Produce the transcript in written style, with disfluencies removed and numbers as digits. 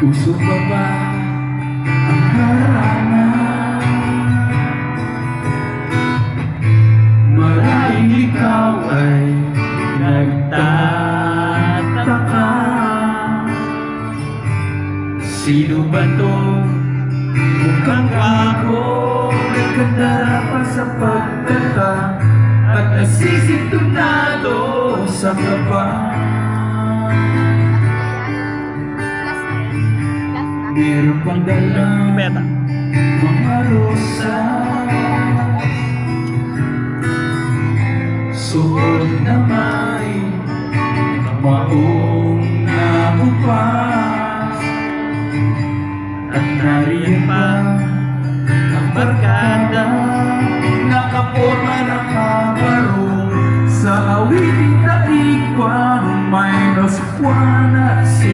Uso pa ba ang harana? Marahil ikaw ay nagtataka, sino ba to? Mukhang ako nagkandara pa sa pagkata at nasisintunado sa kaba. Meron pang dalang mga rosa, suot na may maong nakupas, at nariyan pa ang barkada, nakaporma ng kabarong sa awiting daigwang minus 1 at